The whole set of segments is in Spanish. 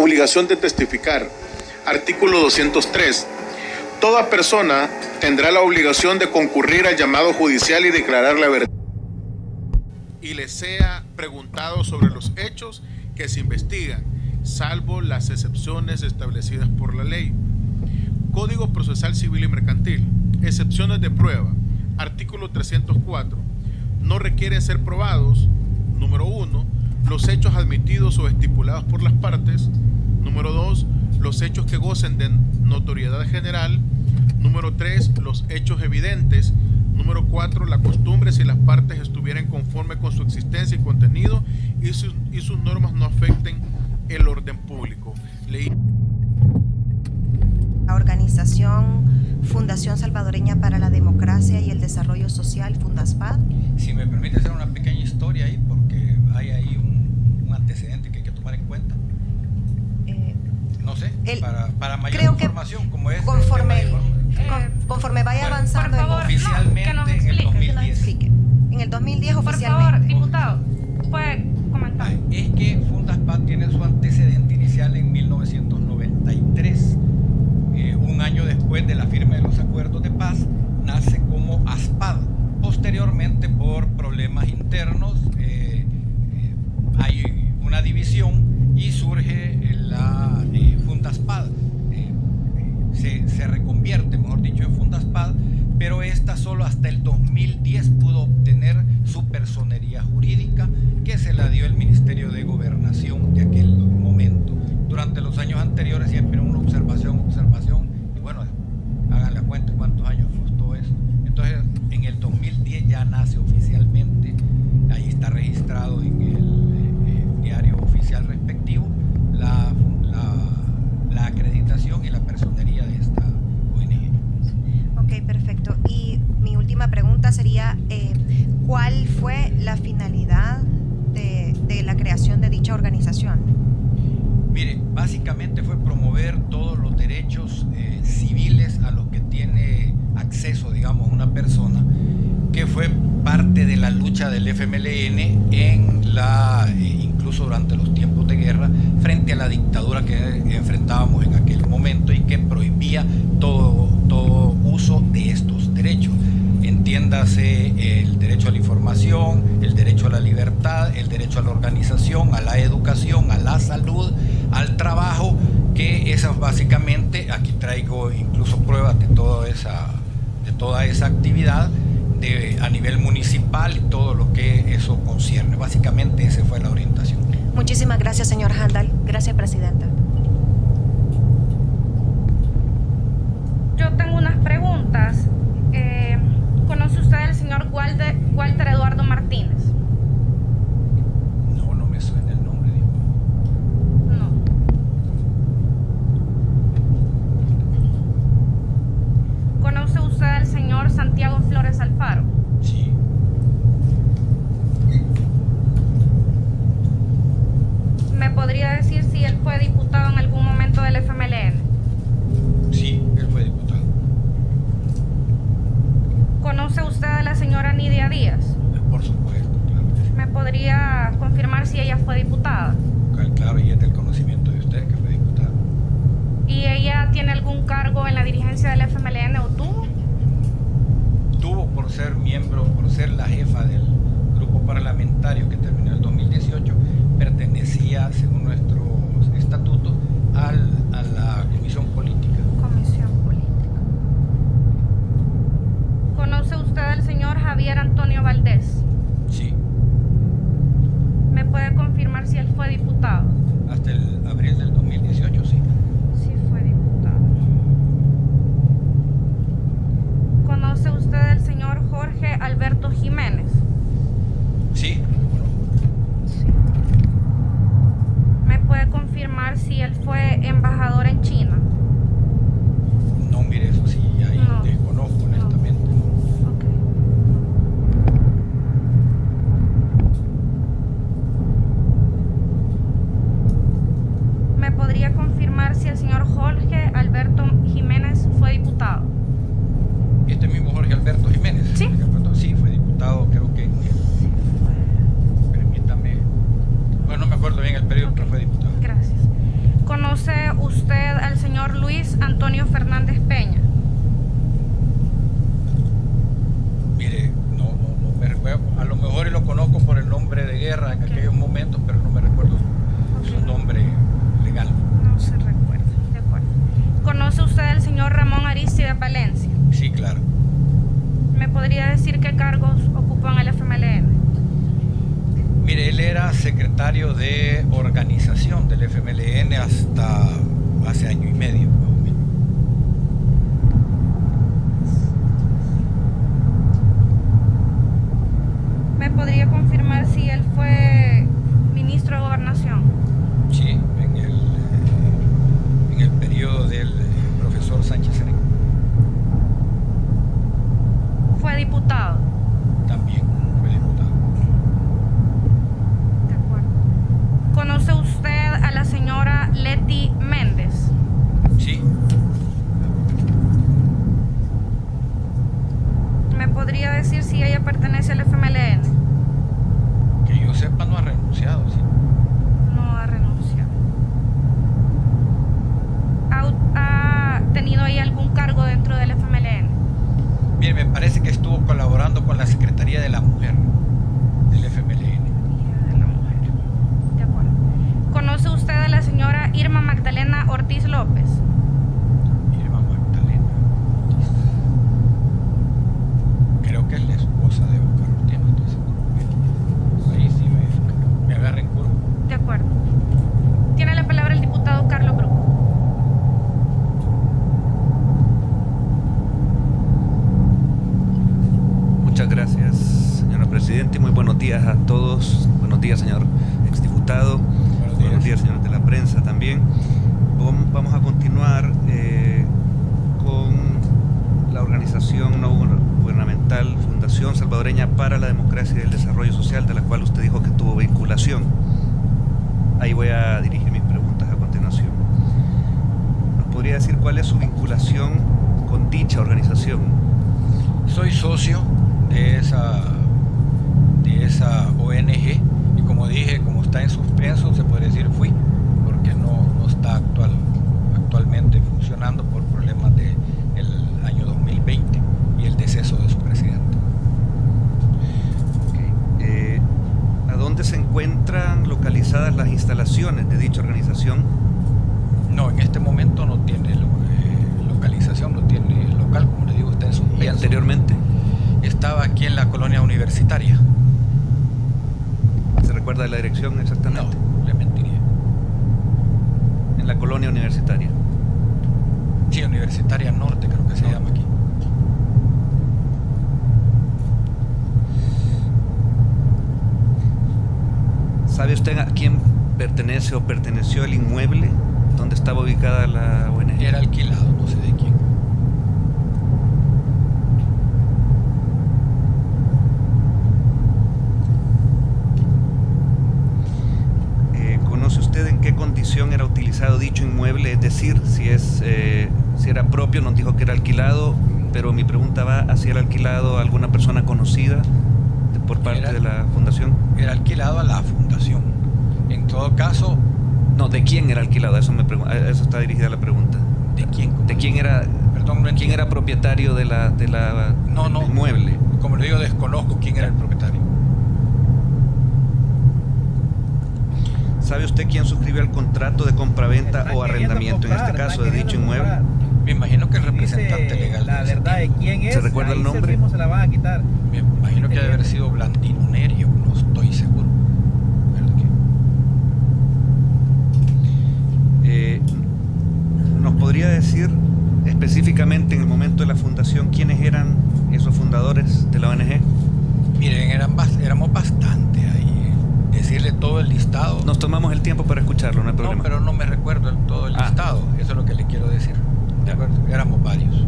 Obligación de testificar. Artículo 203. Toda persona tendrá la obligación de concurrir al llamado judicial y declarar la verdad y le sea preguntado sobre los hechos que se investigan, salvo las excepciones establecidas por la ley. Código Procesal Civil y Mercantil. Excepciones de prueba. Artículo 304. No requieren ser probados, número 1, los hechos admitidos o estipulados por las partes. Número 2, los hechos que gocen de notoriedad general. Número 3, los hechos evidentes. Número 4, la costumbre si las partes estuvieran conforme con su existencia y contenido y sus normas no afecten el orden público. La organización Fundación Salvadoreña para la Democracia y el Desarrollo Social, Fundaspad. Si me permite hacer una pequeña historia ahí, porque hay ahí un antecedente que hay que tomar en cuenta. No sé, para mayor información, como es conforme vaya avanzando. Por favor, oficialmente no, que nos en el 2010. En el 2010 oficialmente. Por favor, diputado, puede comentar. Es que Fundaspad tiene su antecedente inicial en 1993. Un año después de la firma de los acuerdos de paz, nace como ASPAD. Posteriormente, por problemas internos, hay una división y surge la Fundaspad. Se reconvierte, mejor dicho, en Fundaspad, pero esta solo hasta el 2010 pudo obtener su personería jurídica, que se la dio el Ministerio de Gobernación de aquel momento. Durante los años anteriores siempre una observación, y bueno, hagan la cuenta cuántos años costó eso. Entonces, en el 2010 ya nace oficialmente, ahí está registrado en el diario oficial respectivo, la acreditación y la personería de esta ONG. Ok, perfecto. Y mi última pregunta sería, ¿cuál fue la finalidad de la creación de dicha organización? Mire, básicamente fue promover todos los derechos civiles a los que tiene acceso, digamos, una persona, que fue parte de la lucha del FMLN incluso durante los tiempos de guerra, frente a la dictadura que enfrentábamos en aquel momento y que prohibía todo uso de estos derechos. Entiéndase el derecho a la información, el derecho a la libertad, el derecho a la organización, a la educación, a la salud, al trabajo, que esas básicamente, aquí traigo incluso pruebas de toda esa actividad a nivel municipal y todo lo que eso concierne. Básicamente esa fue la orientación. Muchísimas gracias, señor Handal. Gracias, presidenta. Yo tengo unas preguntas. ¿Conoce usted al señor Walter Eduardo Martínez? No me suena el nombre. No. ¿Conoce usted al señor Santiago Flores Alfaro? Sí. ¿Me podría decir si él fue diputado en algún momento del FMLN? Sí, él fue diputado. ¿Conoce usted a la señora Nidia Díaz? Por supuesto, claro. ¿Me podría confirmar si ella fue diputada? Claro, y es del conocimiento de usted que fue diputada. ¿Y ella tiene algún cargo en la dirigencia del FMLN o tuvo? Tuvo por ser miembro, por ser la jefa del grupo parlamentario que terminó el 2018, pertenecía, según nuestros estatutos, a la comisión política. Comisión política. ¿Conoce usted al señor Javier Antonio Valdés? Sí. ¿Me puede confirmar si él fue diputado? Hasta el abril del 2018, sí. Sí fue diputado. ¿Conoce usted al señor Jorge Alberto Jiménez? Sí. Sí. ¿Me puede confirmar si él fue embajador en China? No, mire, eso sí, ahí No. desconozco honestamente. Ok. ¿Me podría confirmar si el señor Jorge Alberto Jiménez fue diputado? Este mismo Jorge Alberto Jiménez. Sí. Sí, fue diputado, creo que permítame, bueno, no me acuerdo bien el periodo, Ok. pero fue diputado. Gracias. señor Luis Antonio Fernández Peña. Mire, no me recuerdo. A lo mejor lo conozco por el nombre de guerra en aquellos momentos, pero no me recuerdo su nombre legal. No se recuerda, de acuerdo. ¿Conoce usted al señor Ramón Aristides Valencia? Sí, claro. ¿Me podría decir qué cargos ocupa en el FMLN? Mire, él era secretario de organización del FMLN hasta hace año y medio, más o menos. ¿Me podría confirmar si él fue ministro de Gobernación? Sí, en el periodo del profesor Sánchez Serén. ¿Fue diputado? También fue diputado. De acuerdo. ¿Conoce usted a la señora Leti Méndez? Sí. ¿Me podría decir si ella pertenece al FMLN? Que yo sepa, no ha renunciado, sí. No ha renunciado. ¿Ha tenido ahí algún cargo dentro del FMLN? Mire, me parece que estuvo colaborando con la Secretaría de la Mujer del FMLN. De la mujer. De acuerdo. ¿Conoce usted a la señora Irma Magdalena Ortiz López? Irma Magdalena Ortiz. Creo que es la esposa de Oscar Ortiz, no estoy seguro. Ahí sí me agarra en curva. De acuerdo. Tiene la palabra el diputado Carlos Bruco. Muchas gracias, señora Presidenta, y muy buenos días a todos. Buenos días, señor exdiputado. Buenos días, señores de la prensa también. Vamos a continuar con la organización no gubernamental Fundación Salvadoreña para la Democracia y el Desarrollo Social, de la cual usted dijo que tuvo vinculación. Ahí voy a dirigir mis preguntas a continuación. ¿Nos podría decir cuál es su vinculación con dicha organización? Soy socio de esa ONG y como dije, como está en suspenso, se puede decir fui, porque no está actualmente funcionando por problemas del año 2020 y el deceso de su presidente. Okay. ¿A dónde se encuentran localizadas las instalaciones de dicha organización? No, en este momento no tiene localización, no tiene local, como le digo, está en suspenso. ¿Y anteriormente? Estaba aquí en la colonia universitaria. ¿Se recuerda de la dirección exactamente? No, le mentiría. En la colonia universitaria. Sí, Universitaria Norte creo que se llama aquí. ¿Sabe usted a quién pertenece o perteneció el inmueble donde estaba ubicada la ONG? Era alquilado, no sé de quién. ¿Conoce usted en qué condición era utilizado dicho inmueble? Es decir, si era propio, nos dijo que era alquilado, pero mi pregunta va a si era alquilado a alguna persona conocida por parte de la fundación. Era alquilado a la fundación. En todo caso... No, ¿de quién era alquilado? A eso está dirigida la pregunta. ¿De quién? ¿De quién era? Perdón, no ¿Quién era propietario del inmueble? Como le digo, desconozco quién era el propietario. ¿Sabe usted quién suscribió el contrato de compraventa o arrendamiento, en este caso, de dicho inmueble? Me imagino que el representante legal. La verdad de quién es. ¿Se recuerda el nombre? Se la van a quitar. Me imagino que debe haber sido Blandino Nerio, no estoy seguro. ¿Nos podría decir específicamente en el momento de la fundación quiénes eran esos fundadores de la ONG? Miren, éramos bastante ahí. Decirle todo el listado. Nos tomamos el tiempo para escucharlo, no hay problema. No, pero no me recuerdo todo el listado. Eso es lo que le quiero decir. ¿De acuerdo? Éramos varios.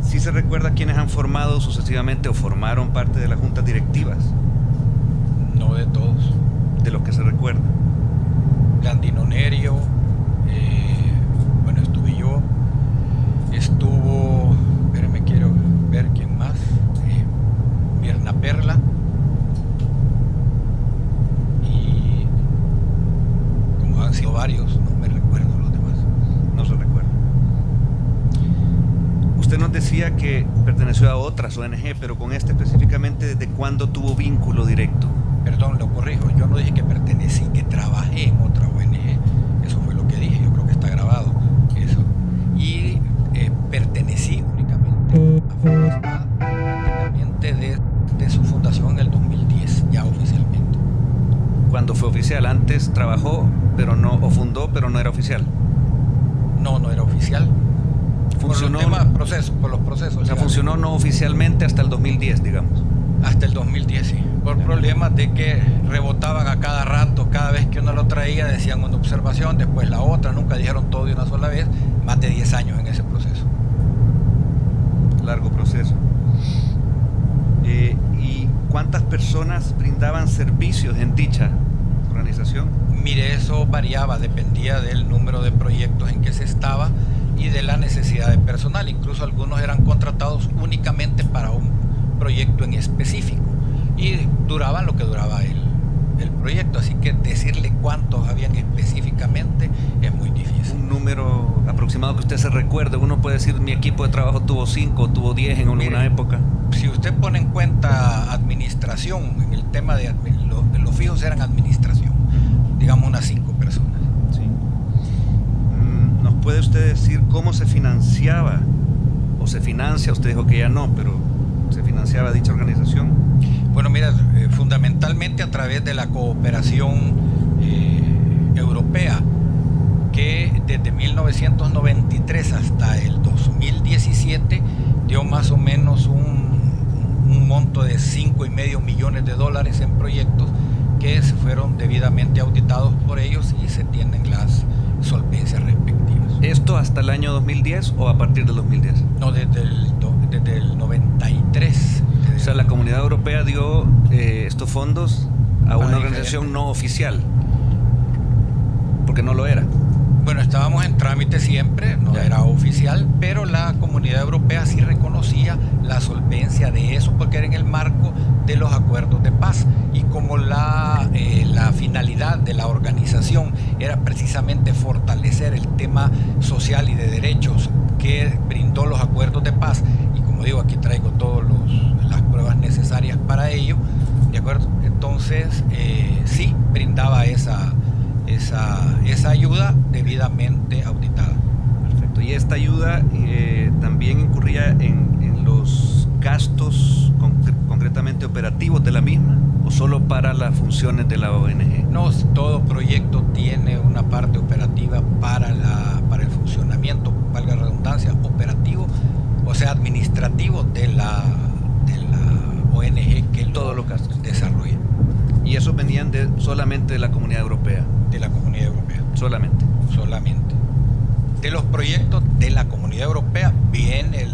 ¿Sí se recuerda quiénes han formado sucesivamente o formaron parte de las juntas directivas? No de todos. De los que se recuerda. Blandino Nerio, bueno, estuve yo, estuvo, espérenme, quiero ver quién más, Mirna Perla, y como han sido varios, no me recuerdo los demás. No se recuerda. Usted nos decía que perteneció a otras ONG, pero con esta específicamente, ¿desde cuándo tuvo vínculo directo? Perdón, lo corrijo, yo no dije que pertenecí, que trabajé en otra ONG, eso fue lo que dije, yo creo que está grabado eso. Y pertenecí únicamente a Forestar, prácticamente de su fundación en el 2010, ya oficialmente. ¿Cuándo fue oficial? Antes trabajó, pero no, o fundó, pero no era oficial. No era oficial. Funcionó, por los procesos. O sea, funcionó no oficialmente hasta el 2010, digamos. Hasta el 2010, sí. Por problemas de que rebotaban a cada rato, cada vez que uno lo traía decían una observación, después la otra, nunca dijeron todo de una sola vez, más de 10 años en ese proceso. Largo proceso. ¿Y cuántas personas brindaban servicios en dicha organización? Mire, eso variaba, dependía del número de proyectos en que se estaba y de la necesidad de personal. Incluso algunos eran contratados únicamente para un proyecto en específico y duraban lo que duraba el proyecto, así que decirle cuántos habían específicamente es muy difícil. Un número aproximado que usted se recuerde. Uno puede decir, mi equipo de trabajo tuvo 5, tuvo 10 en alguna época. Si usted pone en cuenta administración, en el tema de los fijos eran administración, digamos unas 5 personas. Sí. ¿Nos puede usted decir cómo se financiaba o se financia? Usted dijo que ya no, pero ¿se financiaba dicha organización? Bueno, mira, fundamentalmente a través de la cooperación europea, que desde 1993 hasta el 2017 dio más o menos un monto de $5.5 millones en proyectos que fueron debidamente auditados por ellos y se tienen las solvencias respectivas. ¿Esto hasta el año 2010 o a partir del 2010? No, desde el 93. O sea, la Comunidad Europea dio estos fondos a una organización no oficial, porque no lo era. Bueno, estábamos en trámite siempre, no era oficial, pero la Comunidad Europea sí reconocía la solvencia de eso porque era en el marco de los acuerdos de paz. Y como la finalidad de la organización era precisamente fortalecer el tema social y de derechos que brindó los acuerdos de paz, y como digo, aquí traigo todas las pruebas necesarias para ello, ¿de acuerdo? Entonces, sí brindaba esa ayuda debidamente auditada. Perfecto. ¿Y esta ayuda también incurría en los gastos concretamente operativos de la misma o solo para las funciones de la ONG? No, todo proyecto tiene una parte operativa para el funcionamiento, valga la redundancia, operativo, o sea, administrativo de la ONG que todos los gastos desarrolla. ¿Y esos venían solamente de la Comunidad Europea? De la Comunidad Europea. Solamente. De los proyectos de la Comunidad Europea viene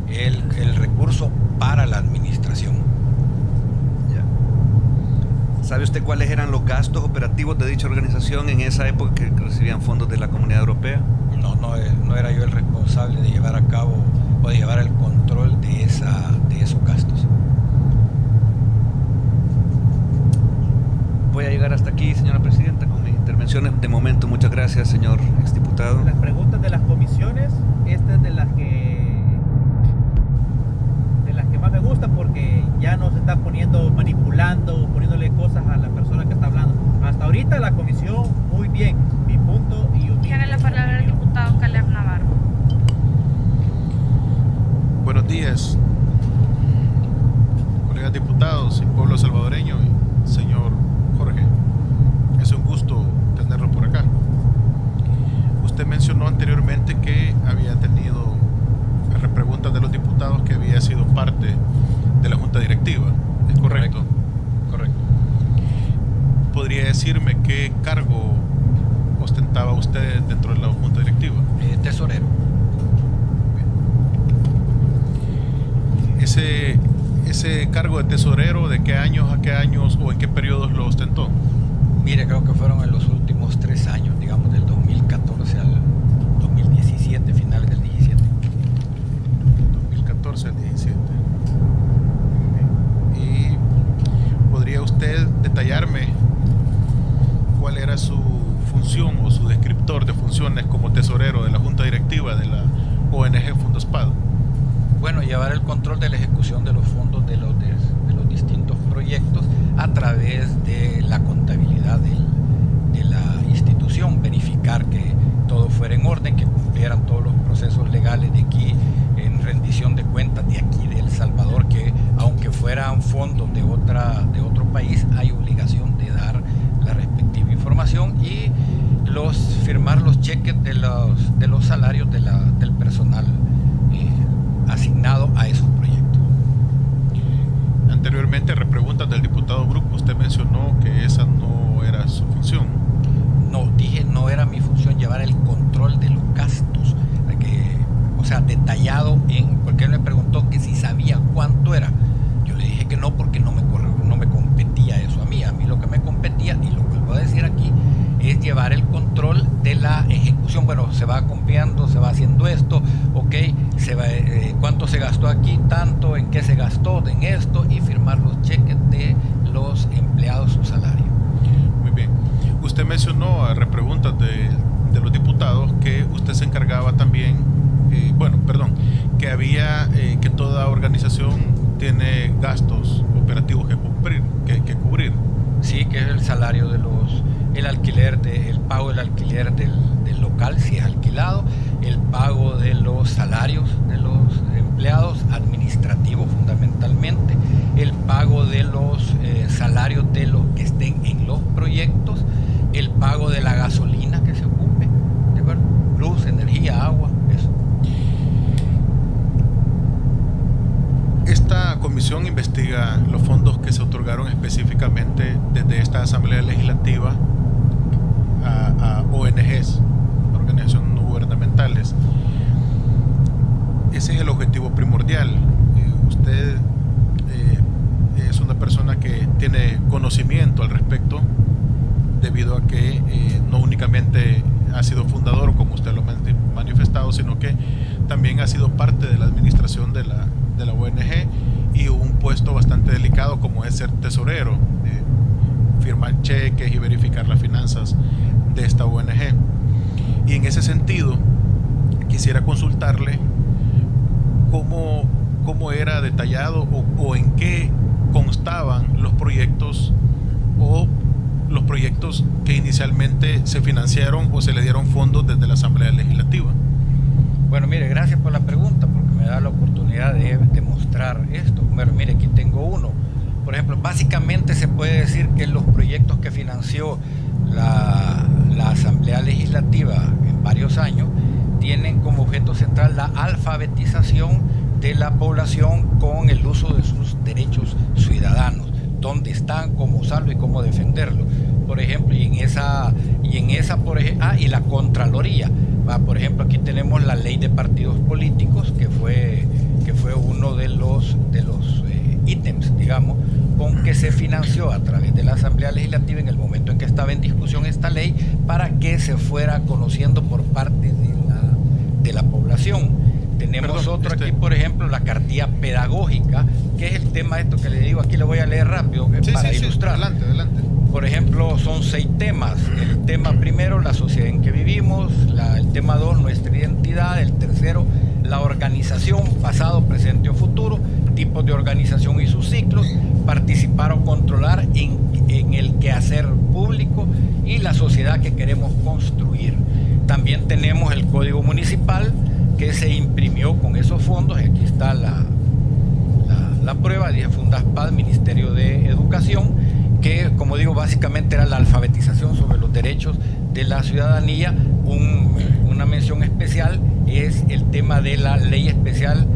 el recurso para la administración. Ya. ¿Sabe usted cuáles eran los gastos operativos de dicha organización en esa época que recibían fondos de la Comunidad Europea? No era yo el responsable de llevar a cabo o de llevar el control de esos gastos. Voy a llegar hasta aquí, señora presidenta, con mis intervenciones. De momento, muchas gracias, señor exdiputado. Las preguntas de las comisiones, esta es de las que más me gusta porque ya no se está manipulando, poniéndole cosas a la persona que está hablando. Hasta ahorita la comisión, muy bien, mi punto y humilde. Tiene la palabra el diputado Caleb Navarro. Buenos días, colegas diputados y pueblo salvadoreño y señor Jorge. Es un gusto tenerlo por acá. Usted mencionó anteriormente que había tenido repreguntas de los diputados que había sido parte de la junta directiva. ¿Es correcto? Correcto. ¿Podría decirme qué cargo ostentaba usted dentro de la junta directiva? Tesorero. Ese cargo de tesorero, ¿de qué años a qué años o en qué periodos lo ostentó? Mire, creo que fueron en los últimos 3 años, digamos, del 2014 al 2017, finales del 17. 2014 al 17. ¿Y podría usted detallarme cuál era su función función o su descriptor de funciones como tesorero de la Junta Directiva de la ONG Fundospad? Bueno, llevar el control de la ejecución de los fondos de los distintos proyectos a través de la contabilidad de la institución, verificar que todo fuera en orden, que cumplieran todos los procesos legales de aquí, en rendición de cuentas de aquí de El Salvador, que aunque fueran fondos de otro país, hay obligación de dar la respectiva información y firmar los cheques de los salarios del personal asignado a esos proyectos. Anteriormente, repreguntas del diputado Brook, usted mencionó que esa no era su función. No, dije no era mi función llevar el control de los gastos, o sea, detallado porque él me preguntó que si sabía cuánto era. Yo le dije que no, porque no me competía eso a mí lo que me competía, y lo vuelvo a decir aquí, es llevar el control de la ejecución. Bueno, se va cumpliendo, se va haciendo esto, ok, cuánto se gastó aquí, tanto, en qué se gastó, en esto, y firmar los cheques de los empleados, su salario. Muy bien. Usted mencionó a repreguntas de los diputados que usted se encargaba también, que había, que toda organización tiene gastos operativos que cubrir. Sí, que es el salario el alquiler, el pago del alquiler del local, si es alquilado, el pago de los salarios de los empleados administrativos fundamentalmente, el pago de los salarios de los que estén en los proyectos, el pago de la gasolina que se ocupe, ¿de acuerdo? Luz, energía, agua, eso. Esta comisión investiga los fondos que se otorgaron específicamente desde esta Asamblea Legislativa a ONGs, organizaciones no gubernamentales. Ese es el objetivo primordial. Usted es una persona que tiene conocimiento al respecto, debido a que no únicamente ha sido fundador, como usted lo ha manifestado, sino que también ha sido parte de la administración de la ONG, y un puesto bastante delicado como es ser tesorero, firmar cheques y verificar las finanzas de esta ONG. Y en ese sentido quisiera consultarle cómo era detallado o en qué constaban los proyectos que inicialmente se financiaron o se le dieron fondos desde la Asamblea Legislativa. Bueno, mire, gracias por la pregunta, porque me da la oportunidad de demostrar esto. Bueno, mire, aquí tengo uno. Por ejemplo, básicamente se puede decir que los proyectos que financió la Asamblea Legislativa en varios años tienen como objeto central la alfabetización de la población con el uso de sus derechos ciudadanos, dónde están, cómo usarlo y cómo defenderlo. Por ejemplo, y la Contraloría. Por ejemplo, aquí tenemos la ley de partidos políticos, que fue uno de los ítems, digamos, con que se financió a través de la Asamblea Legislativa en el momento en que estaba en discusión esta ley, para que se fuera conociendo por parte de la población. Tenemos aquí, por ejemplo, la cartilla pedagógica, que es el tema esto que le digo, aquí le voy a leer rápido para ilustrar. Adelante. Por ejemplo, son 6 temas. El tema primero, la sociedad en que vivimos. El tema 2, nuestra identidad. El tercero, la organización, pasado, presente o futuro. Tipos de organización y sus ciclos. Participar o controlar en el quehacer público y la sociedad que queremos construir. También tenemos el Código Municipal, que se imprimió con esos fondos. Aquí está la prueba de Fundaspad, Ministerio de Educación, que, como digo, básicamente era la alfabetización sobre los derechos de la ciudadanía. Una mención especial es el tema de la Ley Especial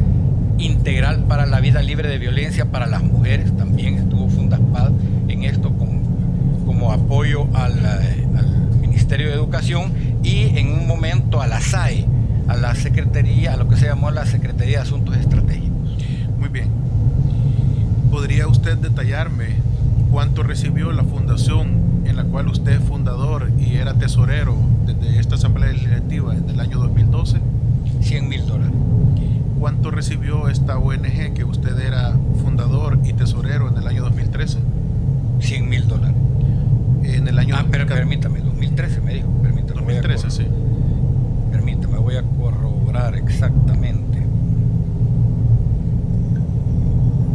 Integral para la Vida Libre de Violencia para las Mujeres. También estuvo Fundaspad en esto como apoyo al Ministerio de Educación, y en un momento a la SAE, a la Secretaría, a lo que se llamó la Secretaría de Asuntos Estratégicos. Muy bien. ¿Podría usted detallarme cuánto recibió la fundación en la cual usted es fundador y era tesorero desde esta Asamblea Legislativa en el año 2012? $100,000. ¿Cuánto recibió esta ONG que usted era fundador y tesorero en el año 2013? $100,000. en el año... pero permítame, 2013 me dijo. Permítame, 2013, sí. Permítame, voy a corroborar exactamente.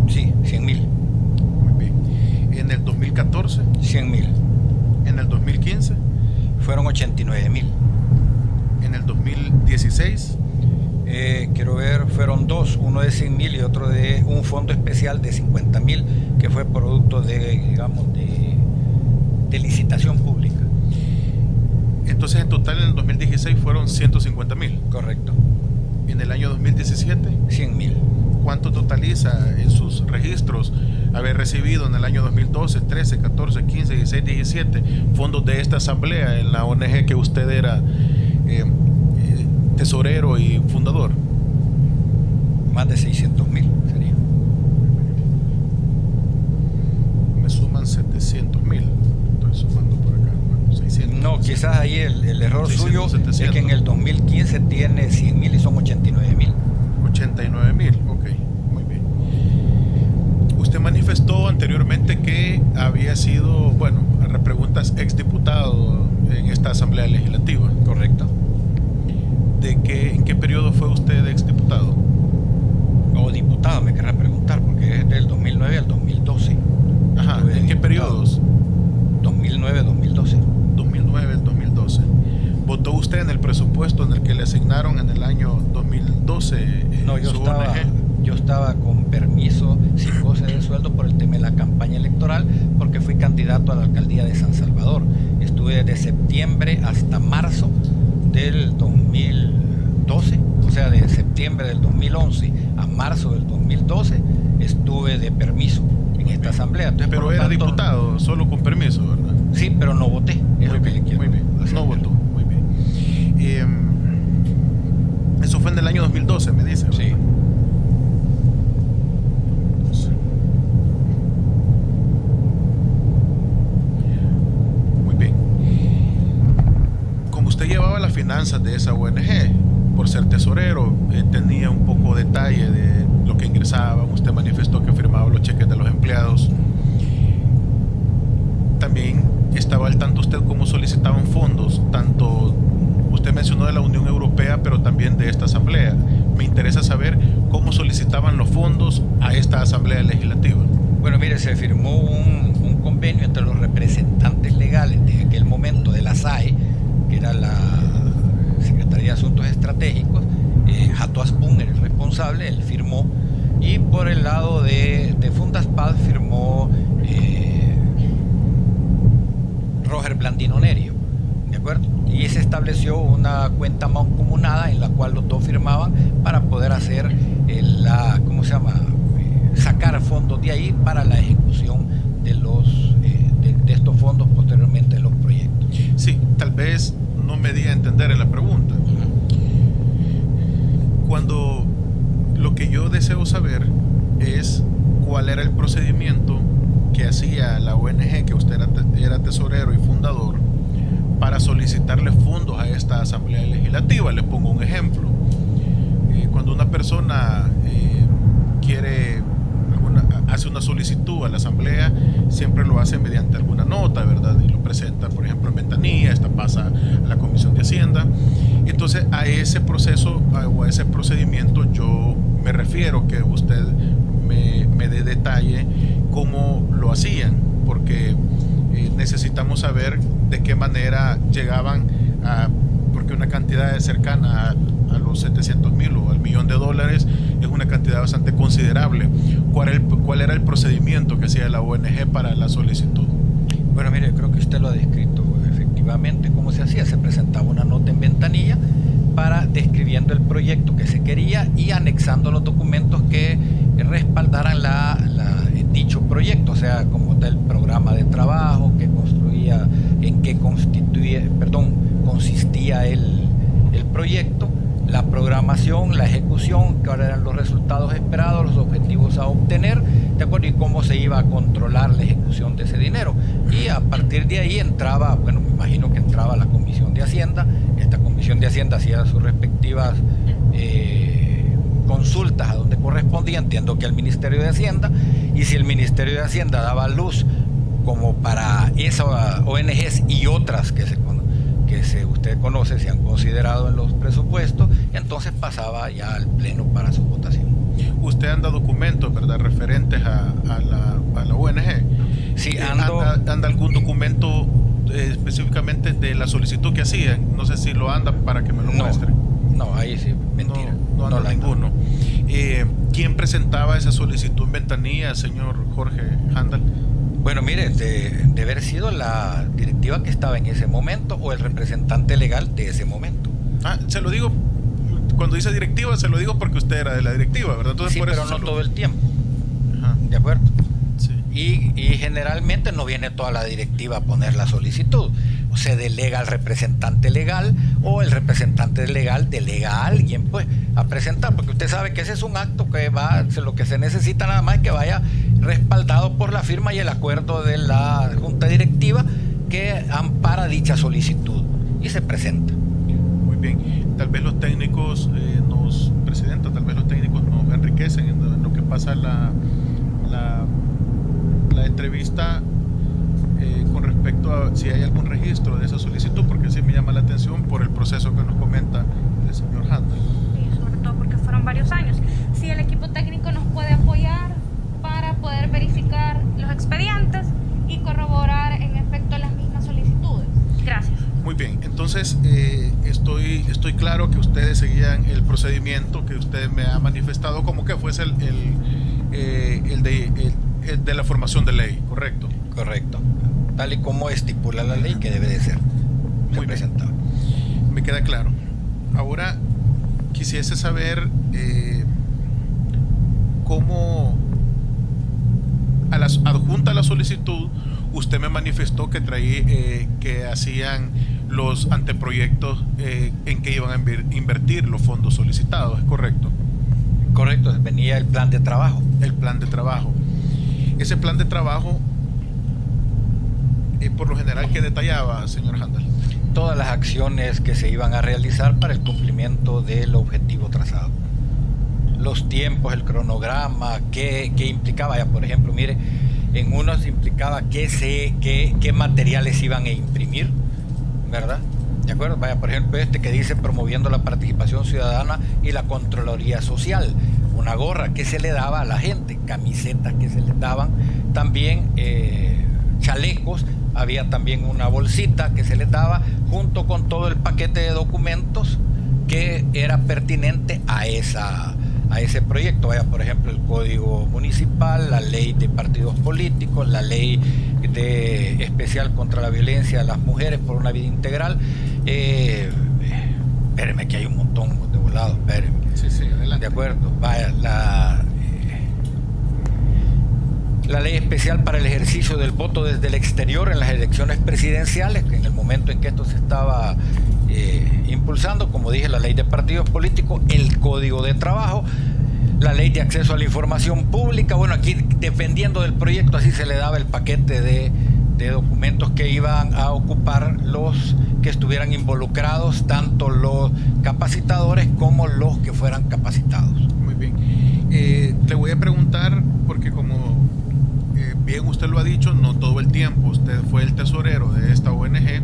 Sí, 100,000. Muy bien. En el 2014, 100,000. en el 2015, Fueron 89,000. en el 2016, Quiero ver, fueron dos, uno de 100,000 y otro de un fondo especial de 50,000, que fue producto de, digamos, de licitación pública. entonces en total en el 2016 fueron 150,000. Correcto. En el año 2017, 100,000. ¿cuánto totaliza en sus registros haber recibido en el año 2012, 13, 14, 15, 16, 17 fondos de esta asamblea en la ONG que usted era tesorero y fundador? Más de 600,000 sería. Me suman 700,000. Estoy sumando por acá. Bueno, 600. No, quizás ahí el error 600, suyo 700. es que en el 2015 tiene 100,000 y son 89,000. 89,000, ok, muy bien. Usted manifestó anteriormente que había sido, bueno, a repreguntas, exdiputado en esta Asamblea Legislativa. Correcto. ¿En qué periodo fue usted exdiputado? O diputado, me querrá preguntar, porque es del 2009 al 2012. Ajá, Estuve ¿en qué diputado. periodos? 2009-2012. 2009 al 2012. ¿Votó usted en el presupuesto en el que le asignaron en el año 2012? No, yo estaba con permiso sin goce de sueldo por el tema de la campaña electoral, porque fui candidato a la alcaldía de San Salvador. Estuve de septiembre hasta marzo del 2012, o sea, de septiembre del 2011 a marzo del 2012 estuve de permiso en esta asamblea. Entonces, pero por lo era tanto, diputado, solo con permiso, ¿verdad? Sí, pero no voté, es Muy lo que bien, le quiero muy bien. hacer No ver. votó, muy bien. Eso fue en el año 2012, me dice, ¿verdad? Sí. Muy bien. Como usted llevaba las finanzas de esa ONG, por ser tesorero, tenía un poco de detalle de lo que ingresaban. Usted manifestó que firmaba los cheques de los empleados. También estaba al tanto usted cómo solicitaban fondos, tanto usted mencionó de la Unión Europea, pero también de esta asamblea. Me interesa saber cómo solicitaban los fondos a esta asamblea legislativa. Bueno, mire, se firmó un convenio entre los representantes legales de aquel momento de la SAE, que era la Secretaría de Asuntos Estratégicos. Jato Aspun era el responsable, él firmó, y por el lado de Fundaspad firmó Roger Blandino Nerio, ¿de acuerdo? Y se estableció una cuenta mancomunada en la cual los dos firmaban para poder hacer sacar fondos de ahí para la ejecución de de estos fondos posteriormente de los proyectos. Sí, tal vez no me di a entender en la pregunta. Cuando lo que yo deseo saber es cuál era el procedimiento que hacía la ONG, que usted era tesorero y fundador, para solicitarle fondos a esta asamblea legislativa. Les pongo un ejemplo. Cuando una persona hace una solicitud a la asamblea, siempre lo hace mediante alguna nota, ¿verdad? Y lo presenta, por ejemplo, en ventanilla, esta pasa a la Comisión de Hacienda. Entonces, a ese proceso o a ese procedimiento yo me refiero, que usted me dé detalle cómo lo hacían, porque necesitamos saber de qué manera llegaban porque una cantidad cercana a los 700,000 o al $1,000,000 es una cantidad bastante considerable. ¿Cuál era el procedimiento que hacía la ONG para la solicitud? Bueno, mire, creo que usted lo ha descrito efectivamente cómo se hacía. Se presentaba una nota en ventanilla describiendo el proyecto que se quería y anexando los documentos que respaldaran dicho proyecto, o sea, como tal programa de trabajo, en qué consistía el proyecto, la programación, la ejecución, cuáles eran los resultados esperados, los objetivos a obtener, ¿de acuerdo? Y cómo se iba a controlar la ejecución de ese dinero. Y a partir de ahí entraba, bueno, me imagino que entraba la Comisión de Hacienda. Esta Comisión de Hacienda hacía sus respectivas consultas a donde correspondía, entiendo que al Ministerio de Hacienda, y si el Ministerio de Hacienda daba luz como para esas ONGs y otras que usted conoce, se han considerado en los presupuestos, entonces pasaba ya al Pleno para su votación. Usted anda documentos, ¿verdad?, referentes a la ONG. Sí, ¿Anda algún documento específicamente de la solicitud que hacían? No sé si lo anda para que me lo muestre. No, ahí sí, mentira. No anda ninguno. ¿Quién presentaba esa solicitud en ventanilla, señor Jorge Handal? Bueno, mire, de haber sido la directiva que estaba en ese momento o el representante legal de ese momento. Se lo digo, cuando dice directiva, se lo digo porque usted era de la directiva, ¿verdad? Entonces, sí, por pero eso no todo el tiempo. Ajá. ¿De acuerdo? Sí. Y generalmente no viene toda la directiva a poner la solicitud. O se delega al representante legal o el representante legal delega a alguien pues a presentar, porque usted sabe que ese es un acto que lo que se necesita nada más es que vaya respaldado por la firma y el acuerdo de la junta directiva que ampara dicha solicitud y se presenta. Muy bien. Tal vez los técnicos nos enriquecen en lo que pasa la entrevista con respecto a si hay algún registro de esa solicitud, porque sí me llama la atención por el proceso que nos comenta el señor Handel. Sí, sobre todo porque fueron varios años. Si el equipo técnico nos puede apoyar para poder verificar los expedientes y corroborar en efecto las mismas solicitudes. Gracias. Muy bien, entonces estoy claro que ustedes seguían el procedimiento que usted me ha manifestado como que fuese el de la formación de ley, ¿correcto? Correcto. Tal y como estipula la ley que debe de ser representada. Me queda claro. Ahora quisiese saber cómo adjunta a la solicitud usted me manifestó que que hacían los anteproyectos en que iban a invertir los fondos solicitados, ¿es correcto? Correcto, venía el plan de trabajo. El plan de trabajo. Ese plan de trabajo, por lo general, ¿qué detallaba, señor Handel? Todas las acciones que se iban a realizar para el cumplimiento del objetivo trazado. Los tiempos, el cronograma, qué implicaba. Ya, por ejemplo, mire, en unos implicaba qué materiales iban a imprimir, ¿verdad? ¿De acuerdo? Vaya, por ejemplo, que dice promoviendo la participación ciudadana y la Contraloría Social. Una gorra que se le daba a la gente, camisetas que se les daban, también chalecos, había también una bolsita que se les daba junto con todo el paquete de documentos que era pertinente a ese proyecto. Vaya, por ejemplo, el Código Municipal, la Ley de Partidos Políticos, la Ley especial contra la violencia a las mujeres por una vida integral. Espérenme que hay un montón de volados, espérenme. Sí, adelante. De acuerdo. Vaya, la ley especial para el ejercicio del voto desde el exterior en las elecciones presidenciales, que en el momento en que esto se estaba impulsando, como dije, la ley de partidos políticos, el código de trabajo, la ley de acceso a la información pública. Bueno, aquí dependiendo del proyecto así se le daba el paquete de documentos que iban a ocupar los que estuvieran involucrados, tanto los capacitadores como los que fueran capacitados. Muy bien. Le voy a preguntar, porque como bien usted lo ha dicho, no todo el tiempo usted fue el tesorero de esta ONG,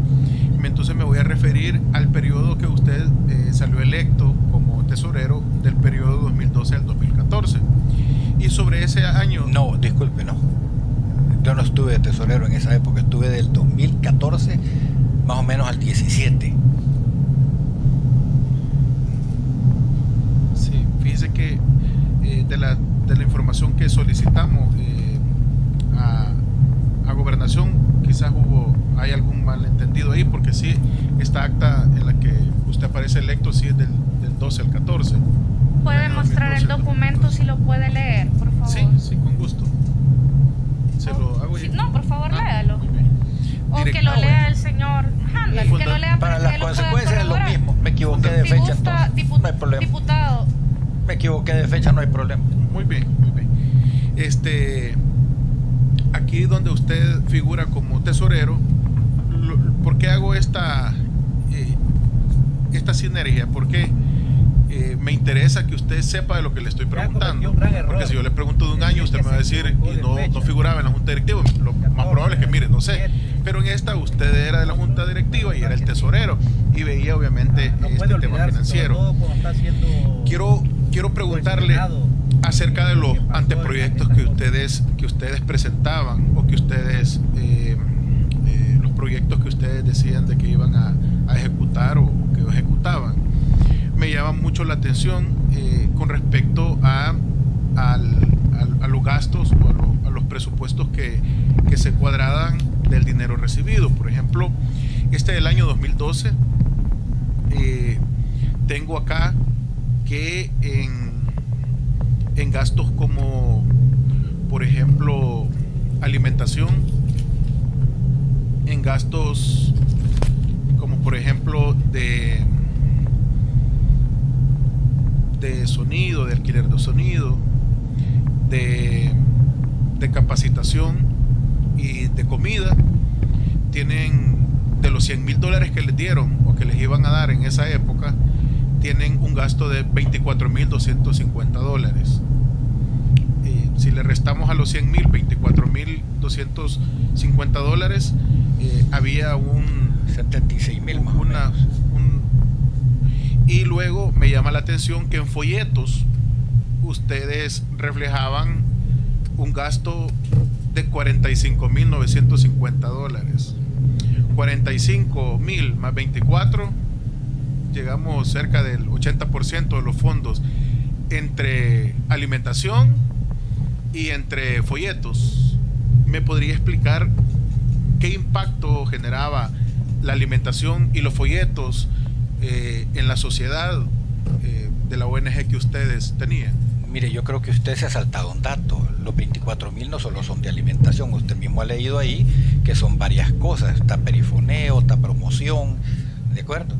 entonces me voy a referir al periodo que usted salió electo como tesorero del periodo 2012 al 2014. Y sobre ese año... No, disculpe, no. Yo no estuve de tesorero en esa época, estuve del 2014 más o menos al 17. Sí, fíjese que de la información que solicitamos a Gobernación, quizás hay algún malentendido ahí, porque sí, esta acta en la que usted aparece electo sí es del 12 al 14. ¿Puede mostrar el documento si lo puede leer, por favor? Sí, con gusto. Se lo hago sí, no, por favor, léalo. Muy bien. O que lo lea el señor Handel, que lo lea para las que consecuencias es lo mismo. Me equivoqué de fecha, entonces no hay problema. Diputado. Me equivoqué de fecha, no hay problema. Muy bien. Aquí donde usted figura como tesorero, ¿por qué hago esta sinergia? ¿Por qué me interesa que usted sepa de lo que le estoy preguntando, porque si yo le pregunto de un año, usted me va a decir y no figuraba en la junta directiva. Lo más probable es que, mire, no sé, pero en esta usted era de la junta directiva y era el tesorero y veía obviamente este tema financiero. Quiero preguntarle acerca de los anteproyectos que ustedes presentaban, o que ustedes los proyectos que ustedes decían de que iban a ejecutar o que ejecutaban. Me llama mucho la atención con respecto a los gastos o a los presupuestos que se cuadraban del dinero recibido. Por ejemplo, del año 2012, tengo acá que en gastos como, por ejemplo, alimentación, en gastos como, por ejemplo, de sonido, de alquiler de sonido, de capacitación y de comida, tienen, de los $100,000 que les dieron o que les iban a dar en esa época, tienen un gasto de $24,250. Si le restamos a los 100,000 $24,250, había un 76,000 más o menos. Y luego me llama la atención que en folletos ustedes reflejaban un gasto de $45,950. 45,000 más 24, llegamos cerca del 80% de los fondos entre alimentación y entre folletos. ¿Me podría explicar qué impacto generaba la alimentación y los folletos en la sociedad de la ONG que ustedes tenían? Mire, yo creo que usted se ha saltado un dato. Los 24,000 no solo son de alimentación, usted mismo ha leído ahí que son varias cosas. Está perifoneo, está promoción, ¿de acuerdo?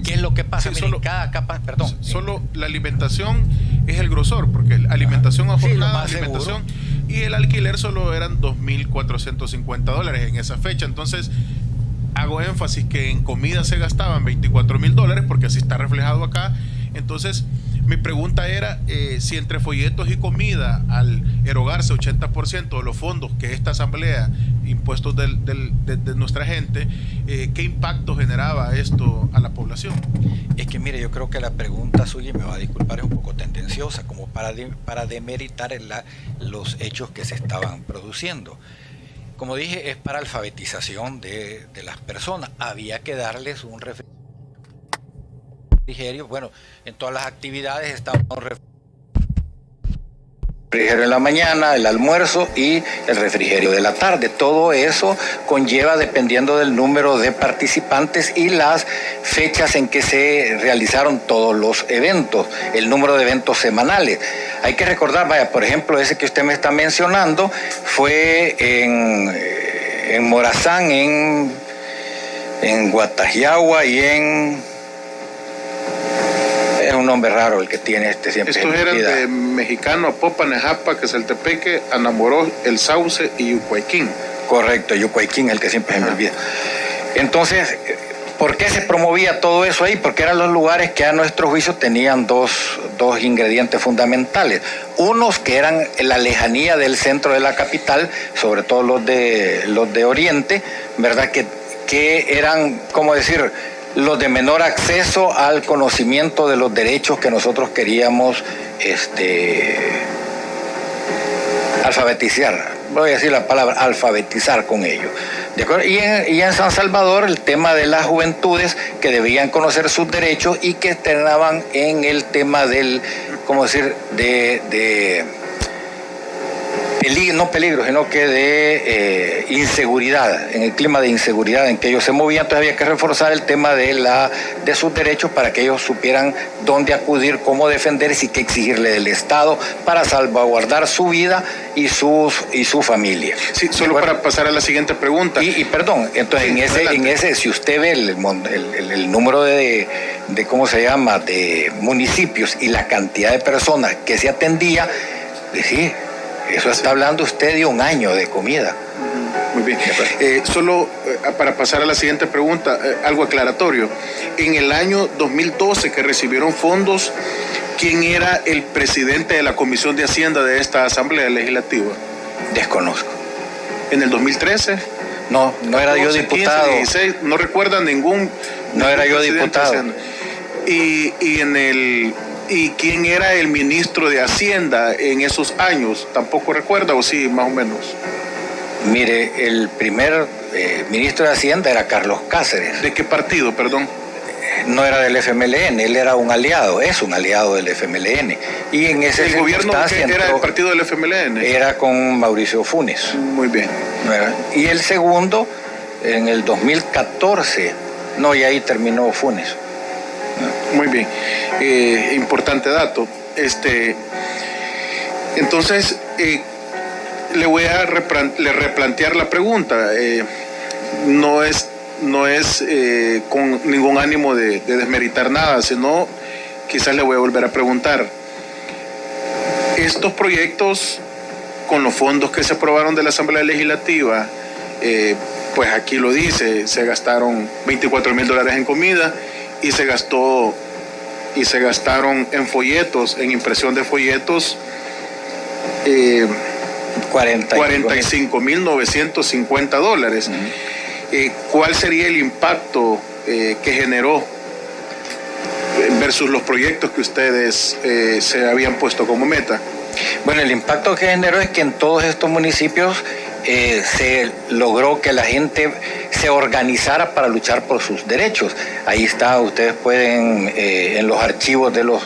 ¿Qué es lo que pasa? Sí, Miren, solo, cada capa, perdón. Solo la alimentación es el grosor, porque alimentación a jornada, sí, alimentación seguro. Y el alquiler solo eran $2,450 en esa fecha. Entonces, hago énfasis que en comida se gastaban $24,000, porque así está reflejado acá. Entonces, mi pregunta era si entre folletos y comida, al erogarse 80% de los fondos que esta asamblea, impuestos de nuestra gente, ¿qué impacto generaba esto a la población? Es que mire, yo creo que la pregunta suya, y me va a disculpar, es un poco tendenciosa, como para demeritar los hechos que se estaban produciendo. Como dije, es para alfabetización de las personas. Había que darles un refrigerio. Bueno, en todas las actividades estaba un refrigerio en la mañana, el almuerzo y el refrigerio de la tarde. Todo eso conlleva, dependiendo del número de participantes y las fechas en que se realizaron todos los eventos, el número de eventos semanales. Hay que recordar, vaya, por ejemplo, ese que usted me está mencionando fue en Morazán, en Guatajiagua y es un nombre raro el que tiene siempre. Estos eran de Mexicano, Apopan, Nejapa, Quesaltepeque, Anamoró, El Sauce y Yucuayquín. Correcto, Yucuayquín, el que siempre se me olvida. Entonces, ¿por qué se promovía todo eso ahí? Porque eran los lugares que a nuestro juicio tenían dos ingredientes fundamentales. Unos que eran la lejanía del centro de la capital, sobre todo los de Oriente, ¿verdad? Que eran, ¿cómo decir?, los de menor acceso al conocimiento de los derechos que nosotros queríamos alfabetizar. Voy a decir la palabra alfabetizar con ellos. ¿De acuerdo? Y en San Salvador el tema de las juventudes que debían conocer sus derechos y que estaban en el tema del, ¿cómo decir?, no peligro, sino que de inseguridad, en el clima de inseguridad en que ellos se movían. Entonces había que reforzar el tema de sus derechos para que ellos supieran dónde acudir, cómo defenderse y qué exigirle del Estado para salvaguardar su vida y su familia. Sí, solo para pasar a la siguiente pregunta. Y perdón, entonces sí, en ese, si usted ve el número de ¿cómo se llama?, de municipios y la cantidad de personas que se atendía, pues sí, eso está hablando usted de un año de comida. Muy bien. Solo para pasar a la siguiente pregunta, algo aclaratorio. En el año 2012 que recibieron fondos, ¿quién era el presidente de la Comisión de Hacienda de esta Asamblea Legislativa? Desconozco. ¿En el 2013? No era yo 14, diputado. 15, 16, no recuerdan ningún. No era yo diputado. ¿Y quién era el ministro de Hacienda en esos años? ¿Tampoco recuerda o sí, más o menos? Mire, el primer ministro de Hacienda era Carlos Cáceres. ¿De qué partido, perdón? No era del FMLN, él era un aliado, es un aliado del FMLN. Y en ese ¿El gobierno era del partido del FMLN? Era con Mauricio Funes. Muy bien. Y el segundo, en el 2014, no, y ahí terminó Funes. Muy bien. Importante dato. Entonces, le voy a replantear la pregunta. No es con ningún ánimo de desmeritar nada, sino quizás le voy a volver a preguntar. Estos proyectos, con los fondos que se aprobaron de la Asamblea Legislativa, pues aquí lo dice, se gastaron $24,000 en comida y se gastaron en folletos, en impresión de folletos, $45,950. ¿Cuál sería el impacto que generó versus los proyectos que ustedes se habían puesto como meta? Bueno, el impacto que generó es que en todos estos municipios se logró que la gente se organizara para luchar por sus derechos. Ahí está, ustedes pueden, en los archivos de los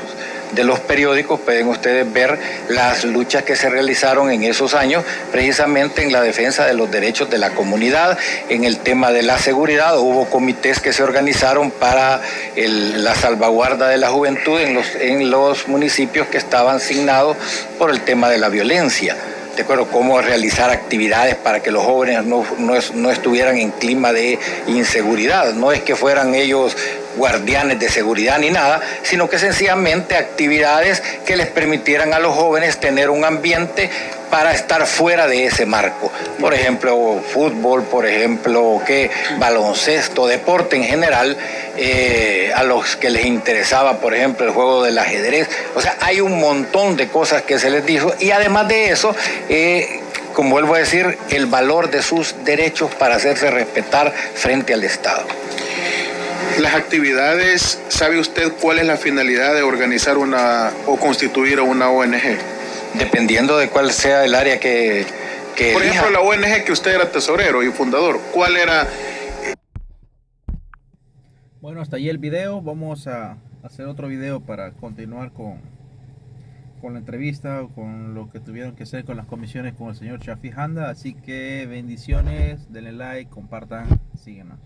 periódicos, pueden ustedes ver las luchas que se realizaron en esos años, precisamente en la defensa de los derechos de la comunidad, en el tema de la seguridad. Hubo comités que se organizaron para la salvaguarda de la juventud en los municipios que estaban asignados por el tema de la violencia. De acuerdo, cómo realizar actividades para que los jóvenes no estuvieran en clima de inseguridad. No es que fueran ellos guardianes de seguridad ni nada, sino que sencillamente actividades que les permitieran a los jóvenes tener un ambiente para estar fuera de ese marco. Por ejemplo, fútbol, por ejemplo, baloncesto, deporte en general, a los que les interesaba, por ejemplo, el juego del ajedrez. O sea, hay un montón de cosas que se les dijo, y además de eso, como vuelvo a decir, el valor de sus derechos para hacerse respetar frente al Estado. Las actividades, ¿sabe usted cuál es la finalidad de organizar o constituir una ONG? Dependiendo de cuál sea el área que por ejemplo, la ONG que usted era tesorero y fundador, ¿cuál era? Bueno, hasta ahí el video. Vamos a hacer otro video para continuar con la entrevista, con lo que tuvieron que hacer con las comisiones con el señor Shafi Handa. Así que bendiciones, denle like, compartan, síguenos.